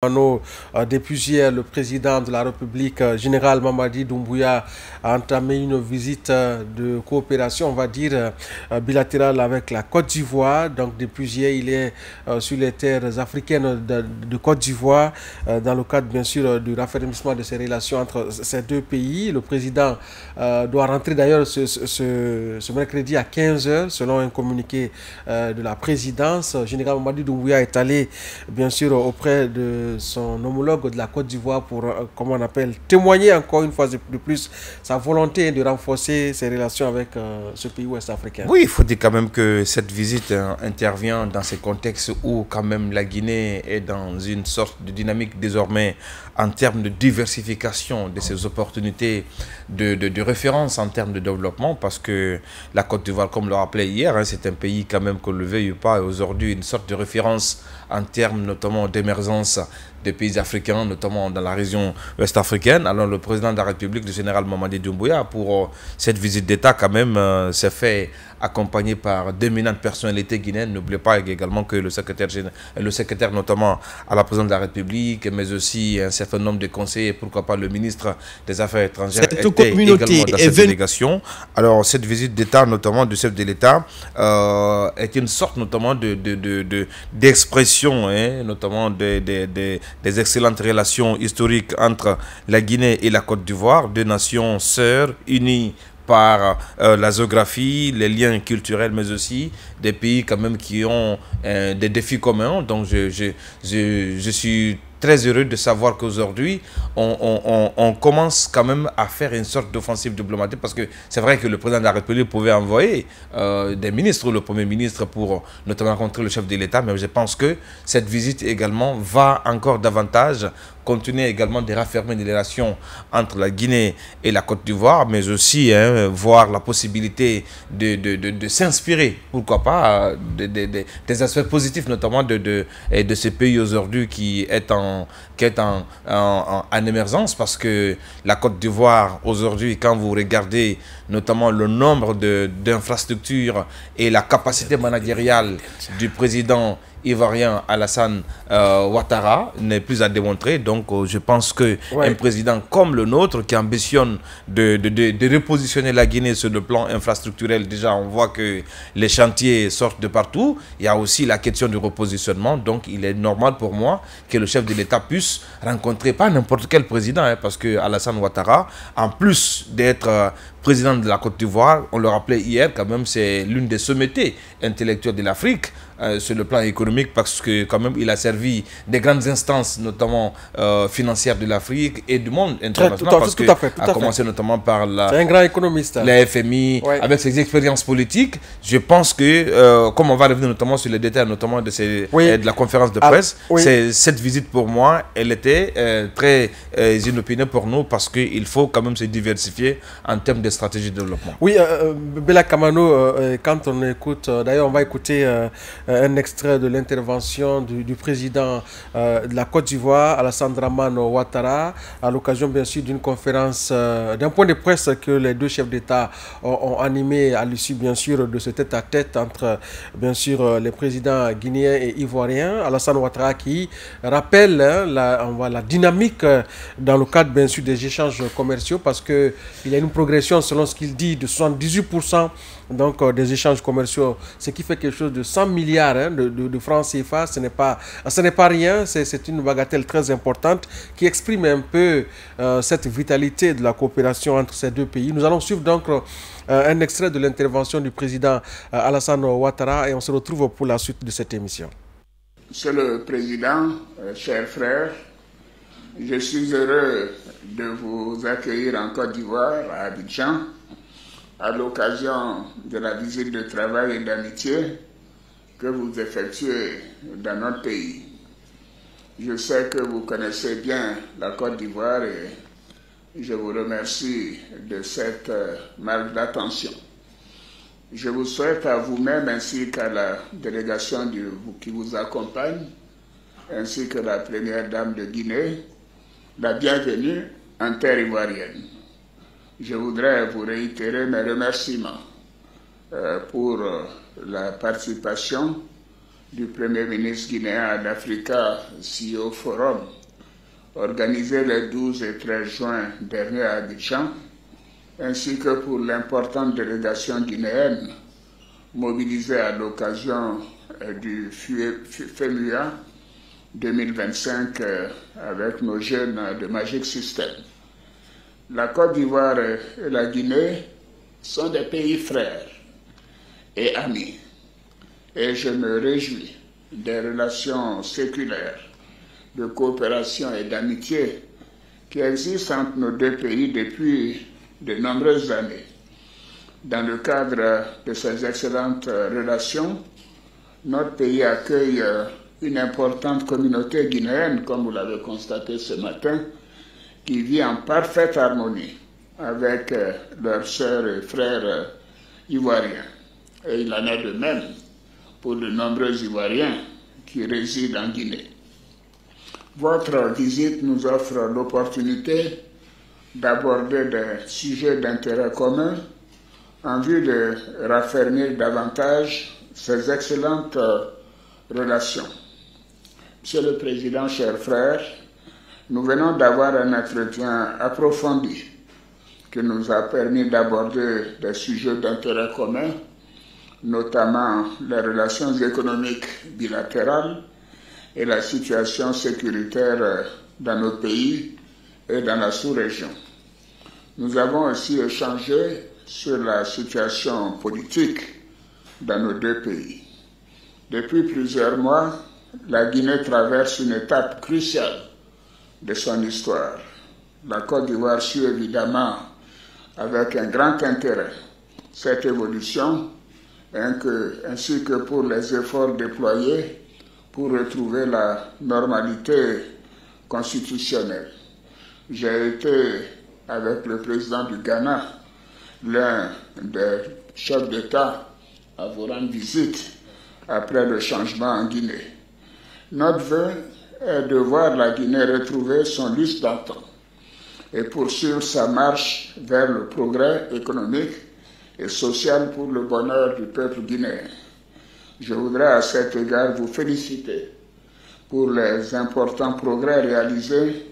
Depuis hier, le président de la République, général Mamadi Doumbouya, a entamé une visite de coopération, on va dire, bilatérale avec la Côte d'Ivoire. Donc, depuis hier, il est sur les terres africaines de Côte d'Ivoire, dans le cadre, bien sûr, du raffermissement de ces relations entre ces deux pays. Le président doit rentrer d'ailleurs ce mercredi à 15 h, selon un communiqué de la présidence. Général Mamadi Doumbouya est allé, bien sûr, auprès de son homologue de la Côte d'Ivoire pour, comment on appelle, témoigner encore une fois de plus sa volonté de renforcer ses relations avec ce pays ouest-africain. Oui, il faut dire quand même que cette visite intervient dans ces contextes où quand même la Guinée est dans une sorte de dynamique désormais en termes de diversification de ses opportunités de référence en termes de développement, parce que la Côte d'Ivoire, comme le rappelait hier, c'est un pays quand même, qu'on le veuille ou pas, aujourd'hui une sorte de référence en termes notamment d'émergence des pays africains, notamment dans la région ouest-africaine. Alors le président de la République, le général Mamadi Doumbouya, pour cette visite d'État quand même, s'est fait accompagné par d'éminentes personnalités guinéennes. N'oubliez pas également que le secrétaire notamment à la présidence de la République, mais aussi un certain nombre de conseillers, pourquoi pas le ministre des Affaires étrangères, était également dans cette délégation. Alors cette visite d'État, notamment du chef de l'État, est une sorte notamment d'expression, notamment des excellentes relations historiques entre la Guinée et la Côte d'Ivoire, deux nations sœurs unies par la géographie, les liens culturels, mais aussi des pays quand même qui ont des défis communs. Donc je suis très heureux de savoir qu'aujourd'hui, on commence quand même à faire une sorte d'offensive diplomatique, parce que c'est vrai que le président de la République pouvait envoyer des ministres, le Premier ministre, pour notamment rencontrer le chef de l'État, mais je pense que cette visite également va encore davantage continuer également de raffermir les relations entre la Guinée et la Côte d'Ivoire, mais aussi voir la possibilité de s'inspirer, pourquoi pas, des aspects positifs, notamment de ce pays aujourd'hui qui est en émergence, parce que la Côte d'Ivoire aujourd'hui, quand vous regardez notamment le nombre d'infrastructures et la capacité managériale du président ivoirien Alassane Ouattara, n'est plus à démontrer. Donc je pense qu'un président comme le nôtre, qui ambitionne de repositionner la Guinée sur le plan infrastructurel, déjà on voit que les chantiers sortent de partout. Il y a aussi la question du repositionnement. Donc il est normal pour moi que le chef de l'État puisse rencontrer pas n'importe quel président, parce que Alassane Ouattara, en plus d'être président de la Côte d'Ivoire, on le rappelait hier quand même, c'est l'une des sommités intellectuelles de l'Afrique sur le plan économique, parce que quand même il a servi des grandes instances, notamment financières de l'Afrique et du monde international, parce qu'il a commencé notamment par un grand économiste, la FMI, avec ses expériences politiques. Je pense que, comme on va revenir notamment sur les détails, notamment de la conférence de presse, cette visite pour moi, elle était très inopinée pour nous, parce qu'il faut quand même se diversifier en termes de stratégie de développement. Oui, Bella Kamano, quand on écoute, d'ailleurs on va écouter un extrait de l'intervention du président de la Côte d'Ivoire, Alassane Dramane Ouattara, à l'occasion bien sûr d'une conférence, d'un point de presse que les deux chefs d'État ont animé à l'issue bien sûr de ce tête-à-tête entre bien sûr les présidents guinéens et ivoiriens. Alassane Ouattara qui rappelle la dynamique dans le cadre bien sûr des échanges commerciaux, parce qu'il y a une progression selon ce qu'il dit de 78% donc des échanges commerciaux, ce qui fait quelque chose de 100 milliards de francs CFA. Ce n'est pas rien, c'est une bagatelle très importante qui exprime un peu cette vitalité de la coopération entre ces deux pays. Nous allons suivre donc un extrait de l'intervention du président Alassane Ouattara, et on se retrouve pour la suite de cette émission. Monsieur le Président, chers frères, je suis heureux de vous accueillir en Côte d'Ivoire, à Abidjan, à l'occasion de la visite de travail et d'amitié que vous effectuez dans notre pays. Je sais que vous connaissez bien la Côte d'Ivoire et je vous remercie de cette marque d'attention. Je vous souhaite à vous-même ainsi qu'à la délégation qui vous accompagne, ainsi que la première dame de Guinée, la bienvenue en terre ivoirienne. Je voudrais vous réitérer mes remerciements pour la participation du Premier ministre guinéen d'Africa CEO Forum, organisé les 12 et 13 juin dernier à Abidjan, ainsi que pour l'importante délégation guinéenne mobilisée à l'occasion du FEMUA 2025 avec nos jeunes de Magic System. La Côte d'Ivoire et la Guinée sont des pays frères et amis, et je me réjouis des relations séculaires de coopération et d'amitié qui existent entre nos deux pays depuis de nombreuses années. Dans le cadre de ces excellentes relations, notre pays accueille une importante communauté guinéenne, comme vous l'avez constaté ce matin, qui vit en parfaite harmonie avec leurs sœurs et frères ivoiriens. Et il en est de même pour de nombreux Ivoiriens qui résident en Guinée. Votre visite nous offre l'opportunité d'aborder des sujets d'intérêt commun en vue de raffermir davantage ces excellentes relations. Monsieur le Président, chers frères, nous venons d'avoir un entretien approfondi qui nous a permis d'aborder des sujets d'intérêt commun, notamment les relations économiques bilatérales et la situation sécuritaire dans nos pays et dans la sous-région. Nous avons aussi échangé sur la situation politique dans nos deux pays. Depuis plusieurs mois, la Guinée traverse une étape cruciale de son histoire. La Côte d'Ivoire suit évidemment avec un grand intérêt cette évolution, ainsi que pour les efforts déployés pour retrouver la normalité constitutionnelle. J'ai été, avec le président du Ghana, l'un des chefs d'État à vous rendre visite après le changement en Guinée. Notre vœu est de voir la Guinée retrouver son lustre d'antan et poursuivre sa marche vers le progrès économique et social pour le bonheur du peuple guinéen. Je voudrais à cet égard vous féliciter pour les importants progrès réalisés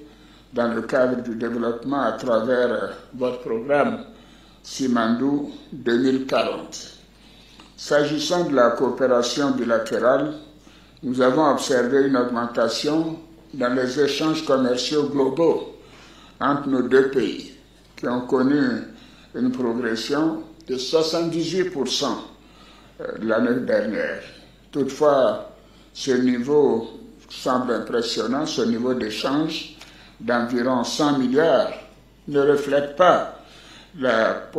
dans le cadre du développement à travers votre programme Simandou 2040. S'agissant de la coopération bilatérale, nous avons observé une augmentation dans les échanges commerciaux globaux entre nos deux pays, qui ont connu une progression de 78% l'année dernière. Toutefois, ce niveau semble impressionnant, ce niveau d'échange d'environ 100 milliards ne reflète pas le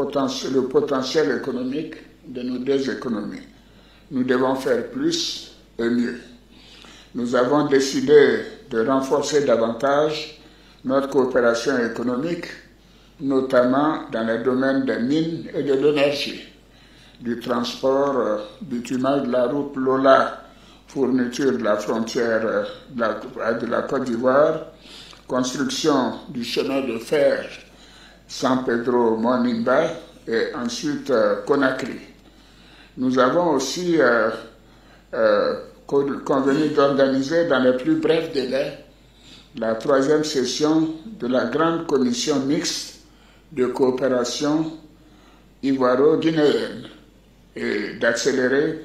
potentiel économique de nos deux économies. Nous devons faire plus et mieux. Nous avons décidé de renforcer davantage notre coopération économique, notamment dans les domaines des mines et de l'énergie, du transport bitumage de la route Lola, fourniture de la frontière de la Côte d'Ivoire, construction du chemin de fer San Pedro-Monimba et ensuite Conakry. Nous avons aussi convenu d'organiser dans les plus brefs délais la 3e session de la grande commission mixte de coopération ivoiro-guinéenne et d'accélérer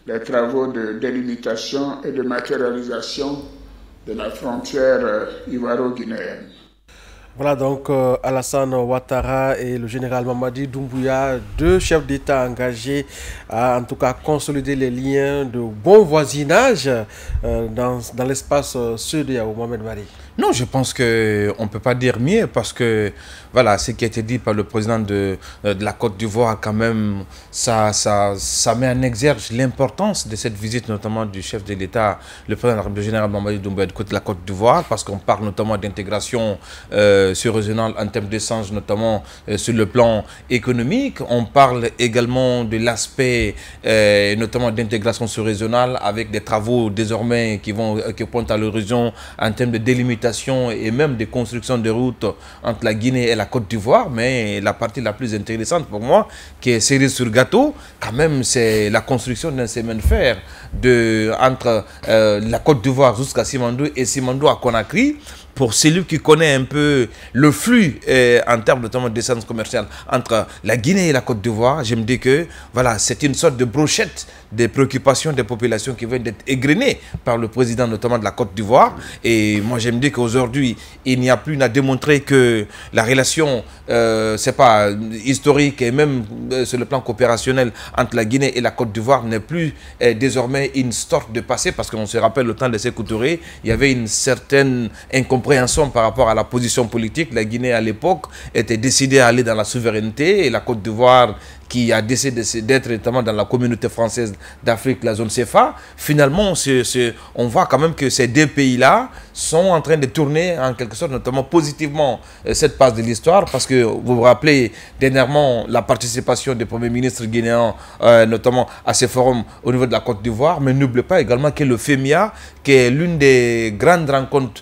les travaux de délimitation et de matérialisation de la frontière ivoiro-guinéenne. Voilà donc Alassane Ouattara et le général Mamadi Doumbouya, deux chefs d'État engagés à en tout cas consolider les liens de bon voisinage dans l'espace CEDEAO. Mohamed Mari. Non, je pense qu'on ne peut pas dire mieux parce que voilà, ce qui a été dit par le président de la Côte d'Ivoire, quand même, ça met en exergue l'importance de cette visite, notamment du chef de l'État, le président général Mamadi Doumbouya du côté de la Côte d'Ivoire, parce qu'on parle notamment d'intégration sur-régional en termes d'échanges, notamment sur le plan économique. On parle également de l'aspect notamment d'intégration sur-régionale avec des travaux désormais qui pointent à l'horizon en termes de délimitation et même de construction de routes entre la Guinée et la Côte d'Ivoire. Mais la partie la plus intéressante pour moi, qui est cerise sur gâteau, quand même, c'est la construction d'un chemin de fer entre la Côte d'Ivoire jusqu'à Simandou et Simandou à Conakry. Pour celui qui connaît un peu le flux en termes notamment d'essence commerciale entre la Guinée et la Côte d'Ivoire, je me dis que voilà, c'est une sorte de brochette des préoccupations des populations qui viennent d'être égrenées par le président notamment de la Côte d'Ivoire. Et moi je me dis qu'aujourd'hui, il n'y a plus à démontrer que la relation, c'est pas historique et même sur le plan coopérationnel entre la Guinée et la Côte d'Ivoire n'est plus désormais une sorte de passé, parce qu'on se rappelle le temps de Sékou Touré, il y avait une certaine incompréhension par rapport à la position politique. La Guinée à l'époque était décidée à aller dans la souveraineté et la Côte d'Ivoire qui a décidé d'être notamment dans la communauté française d'Afrique, la zone CFA, finalement, on voit quand même que ces deux pays-là sont en train de tourner en quelque sorte, notamment positivement, cette phase de l'histoire, parce que vous vous rappelez dernièrement la participation des premiers ministres guinéens, notamment à ces forums au niveau de la Côte d'Ivoire, mais n'oubliez pas également que le FEMIA, qui est l'une des grandes rencontres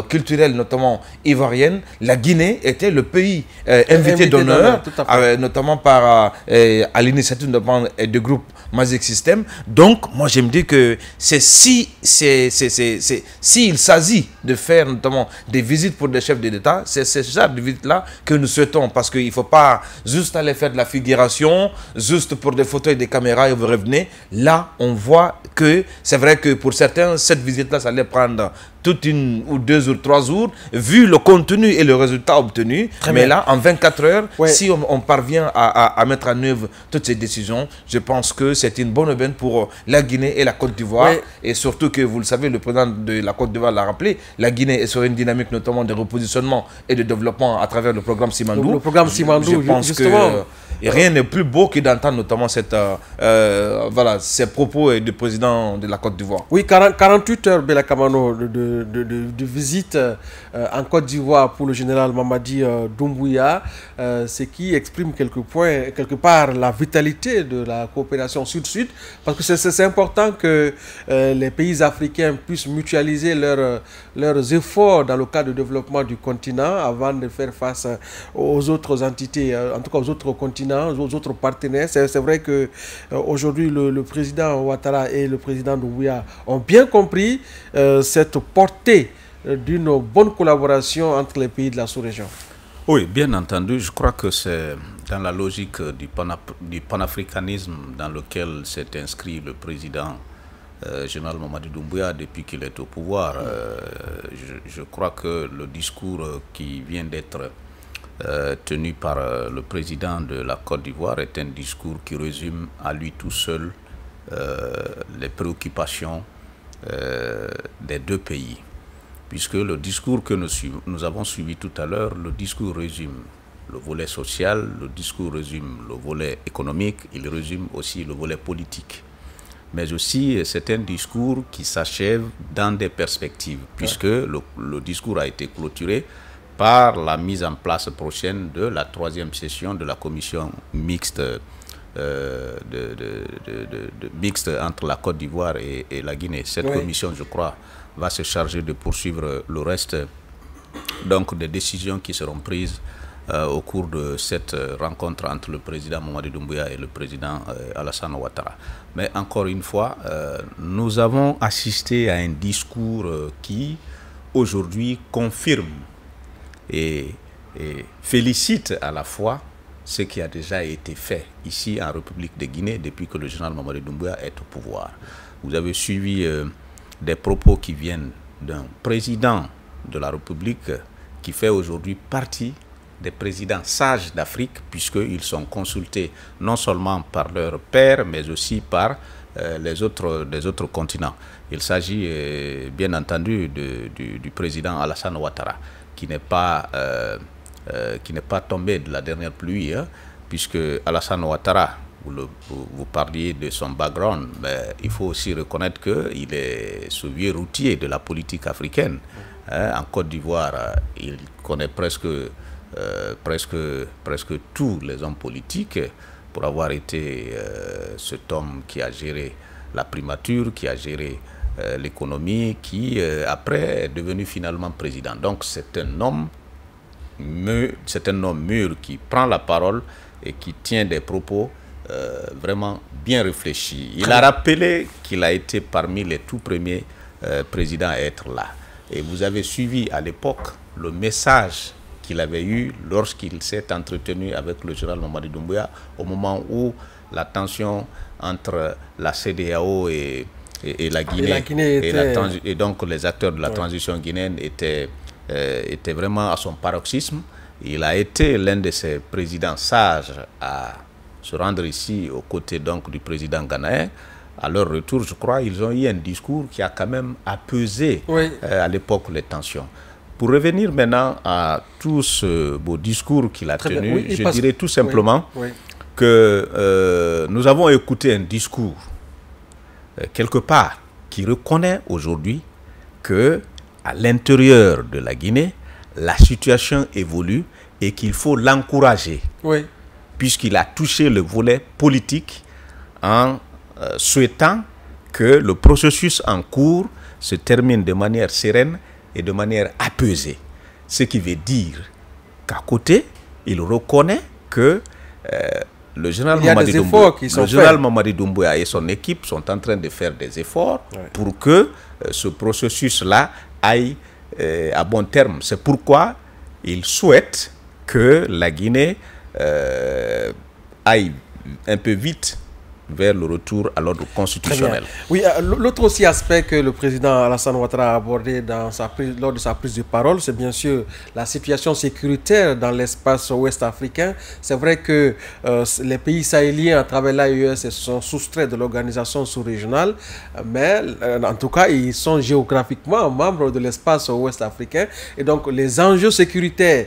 culturelles, notamment ivoiriennes, la Guinée était le pays invité d'honneur, notamment par... à l'initiative de groupe Magic System. Donc, moi, je me dis que c'est s'il s'agit de faire notamment des visites pour des chefs d'État, c'est ce genre de visites-là que nous souhaitons, parce qu'il ne faut pas juste aller faire de la figuration, juste pour des photos et des caméras et vous revenez. Là, on voit que c'est vrai que pour certains, cette visite-là, ça allait prendre toute une ou 2 ou 3 jours, vu le contenu et le résultat obtenu. Mais là, en 24 heures, si on parvient à mettre en œuvre toutes ces décisions, je pense que c'est une bonne aubaine pour la Guinée et la Côte d'Ivoire. Et surtout que, vous le savez, le président de la Côte d'Ivoire l'a rappelé, la Guinée est sur une dynamique notamment de repositionnement et de développement à travers le programme Simandou. Le programme Simandou, je pense justement. Et rien n'est plus beau que d'entendre notamment voilà, ces propos du président de la Côte d'Ivoire. Oui, 48 heures, Bella Kamano, de visite en Côte d'Ivoire pour le général Mamadi Doumbouya, ce qui exprime quelque part la vitalité de la coopération sud-sud, parce que c'est important que les pays africains puissent mutualiser leurs efforts dans le cadre du développement du continent avant de faire face aux autres entités, en tout cas aux autres continents, aux autres partenaires. C'est vrai que aujourd'hui le président Ouattara et le président Doumbouya ont bien compris cette portée d'une bonne collaboration entre les pays de la sous-région. Oui, bien entendu, je crois que c'est dans la logique du panafricanisme dans lequel s'est inscrit le président général Mamadi Doumbouya depuis qu'il est au pouvoir. Je crois que le discours qui vient d'être tenu par le président de la Côte d'Ivoire est un discours qui résume à lui tout seul les préoccupations des deux pays. Puisque le discours que nous avons suivi tout à l'heure, le discours résume le volet social, le discours résume le volet économique, il résume aussi le volet politique. Mais aussi, c'est un discours qui s'achève dans des perspectives, puisque le discours a été clôturé par la mise en place prochaine de la 3e session de la commission mixte mixte entre la Côte d'Ivoire et la Guinée. Cette commission, je crois, va se charger de poursuivre le reste donc des décisions qui seront prises au cours de cette rencontre entre le président Mamadi Doumbouya et le président Alassane Ouattara. Mais encore une fois, nous avons assisté à un discours qui aujourd'hui confirme et félicite à la fois ce qui a déjà été fait ici en République de Guinée depuis que le général Mamadi Doumbouya est au pouvoir. Vous avez suivi des propos qui viennent d'un président de la République qui fait aujourd'hui partie des présidents sages d'Afrique, puisqu'ils sont consultés non seulement par leurs pairs, mais aussi par des autres continents. Il s'agit bien entendu du président Alassane Ouattara, qui n'est pas tombé de la dernière pluie, hein, puisque Alassane Ouattara, vous parliez de son background, mais il faut aussi reconnaître qu'il est ce vieux routier de la politique africaine. En Côte d'Ivoire, il connaît presque tous les hommes politiques pour avoir été cet homme qui a géré la primature, qui a géré l'économie, qui après est devenu finalement président. Donc c'est un homme mûr qui prend la parole et qui tient des propos vraiment bien réfléchis. Il a rappelé qu'il a été parmi les tout premiers présidents à être là. Et vous avez suivi à l'époque le message qu'il avait eu lorsqu'il s'est entretenu avec le général Mamadi Doumbouya au moment où la tension entre la CEDEAO et la Guinée, et donc les acteurs de la transition guinéenne étaient vraiment à son paroxysme. Il a été l'un de ces présidents sages à se rendre ici aux côtés donc du président ghanéen. À leur retour, je crois, ils ont eu un discours qui a quand même apaisé à l'époque les tensions. Pour revenir maintenant à tout ce beau discours qu'il a tenu, je dirais tout simplement que nous avons écouté un discours, quelque part, qui reconnaît aujourd'hui que à l'intérieur de la Guinée, la situation évolue et qu'il faut l'encourager, puisqu'il a touché le volet politique en souhaitant que le processus en cours se termine de manière sereine et de manière apaisée. Ce qui veut dire qu'à côté, il reconnaît que le général Mamadi Doumbouya et son équipe sont en train de faire des efforts pour que ce processus-là aille à bon terme. C'est pourquoi il souhaite que la Guinée aille un peu vite vers le retour à l'ordre constitutionnel. Oui, l'autre aussi aspect que le président Alassane Ouattara a abordé lors de sa prise de parole, c'est bien sûr la situation sécuritaire dans l'espace ouest africain. C'est vrai que les pays sahéliens, à travers l'AES, se sont soustraits de l'organisation sous-régionale, mais en tout cas, ils sont géographiquement membres de l'espace ouest africain. Et donc, les enjeux sécuritaires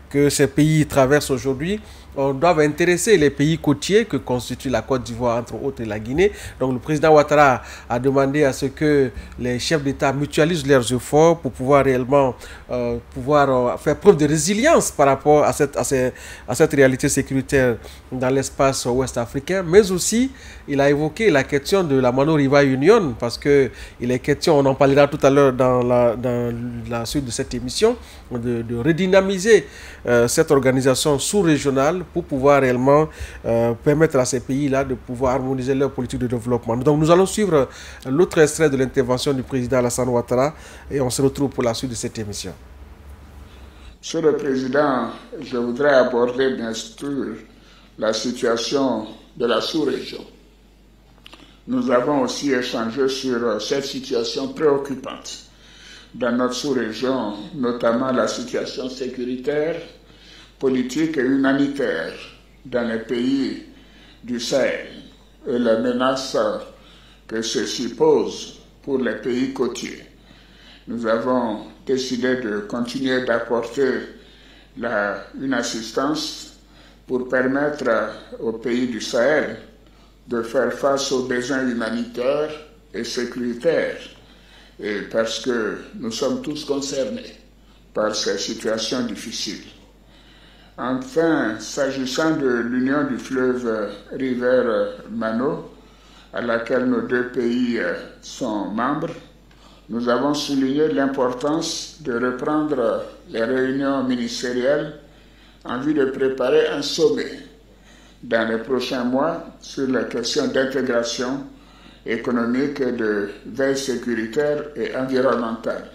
que ces pays traversent aujourd'hui doivent intéresser les pays côtiers que constitue la Côte d'Ivoire, entre autres, et la Guinée. Donc le président Ouattara a demandé à ce que les chefs d'État mutualisent leurs efforts pour pouvoir réellement faire preuve de résilience par rapport à cette réalité sécuritaire dans l'espace ouest africain. Mais aussi, il a évoqué la question de la Mano River Union, parce qu'il est question, on en parlera tout à l'heure dans la suite de cette émission, de redynamiser cette organisation sous-régionale pour pouvoir réellement permettre à ces pays-là de pouvoir harmoniser leur politique de développement. Donc nous allons suivre l'autre extrait de l'intervention du président Alassane Ouattara et on se retrouve pour la suite de cette émission. Monsieur le Président, je voudrais aborder bien sûr la situation de la sous-région. Nous avons aussi échangé sur cette situation préoccupante dans notre sous-région, notamment la situation sécuritaire, politique et humanitaire dans les pays du Sahel et les menaces que ceci pose pour les pays côtiers. Nous avons décidé de continuer d'apporter une assistance pour permettre aux pays du Sahel de faire face aux besoins humanitaires et sécuritaires, et parce que nous sommes tous concernés par ces situations difficiles. Enfin, s'agissant de l'union du fleuve River-Mano, à laquelle nos deux pays sont membres, nous avons souligné l'importance de reprendre les réunions ministérielles en vue de préparer un sommet dans les prochains mois sur les questions d'intégration économique et de veille sécuritaire et environnementale.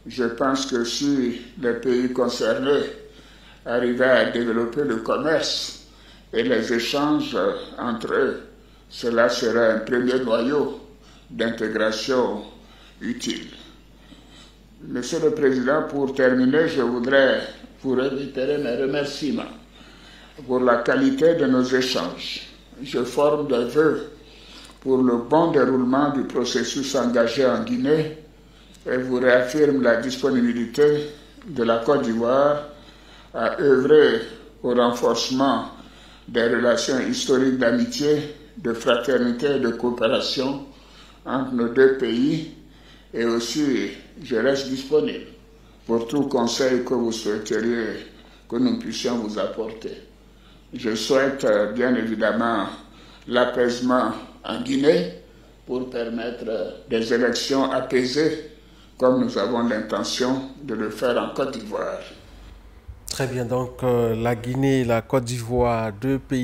Je pense que si les pays concernés arrivaient à développer le commerce et les échanges entre eux, cela serait un premier noyau d'intégration utile. Monsieur le Président, pour terminer, je voudrais vous réitérer mes remerciements pour la qualité de nos échanges. Je forme des vœux pour le bon déroulement du processus engagé en Guinée et vous réaffirme la disponibilité de la Côte d'Ivoire à œuvrer au renforcement des relations historiques d'amitié, de fraternité et de coopération entre nos deux pays et aussi je reste disponible pour tout conseil que vous souhaiteriez que nous puissions vous apporter. Je souhaite bien évidemment l'apaisement en Guinée pour permettre des élections apaisées comme nous avons l'intention de le faire en Côte d'Ivoire. Très bien, donc la Guinée et la Côte d'Ivoire, deux pays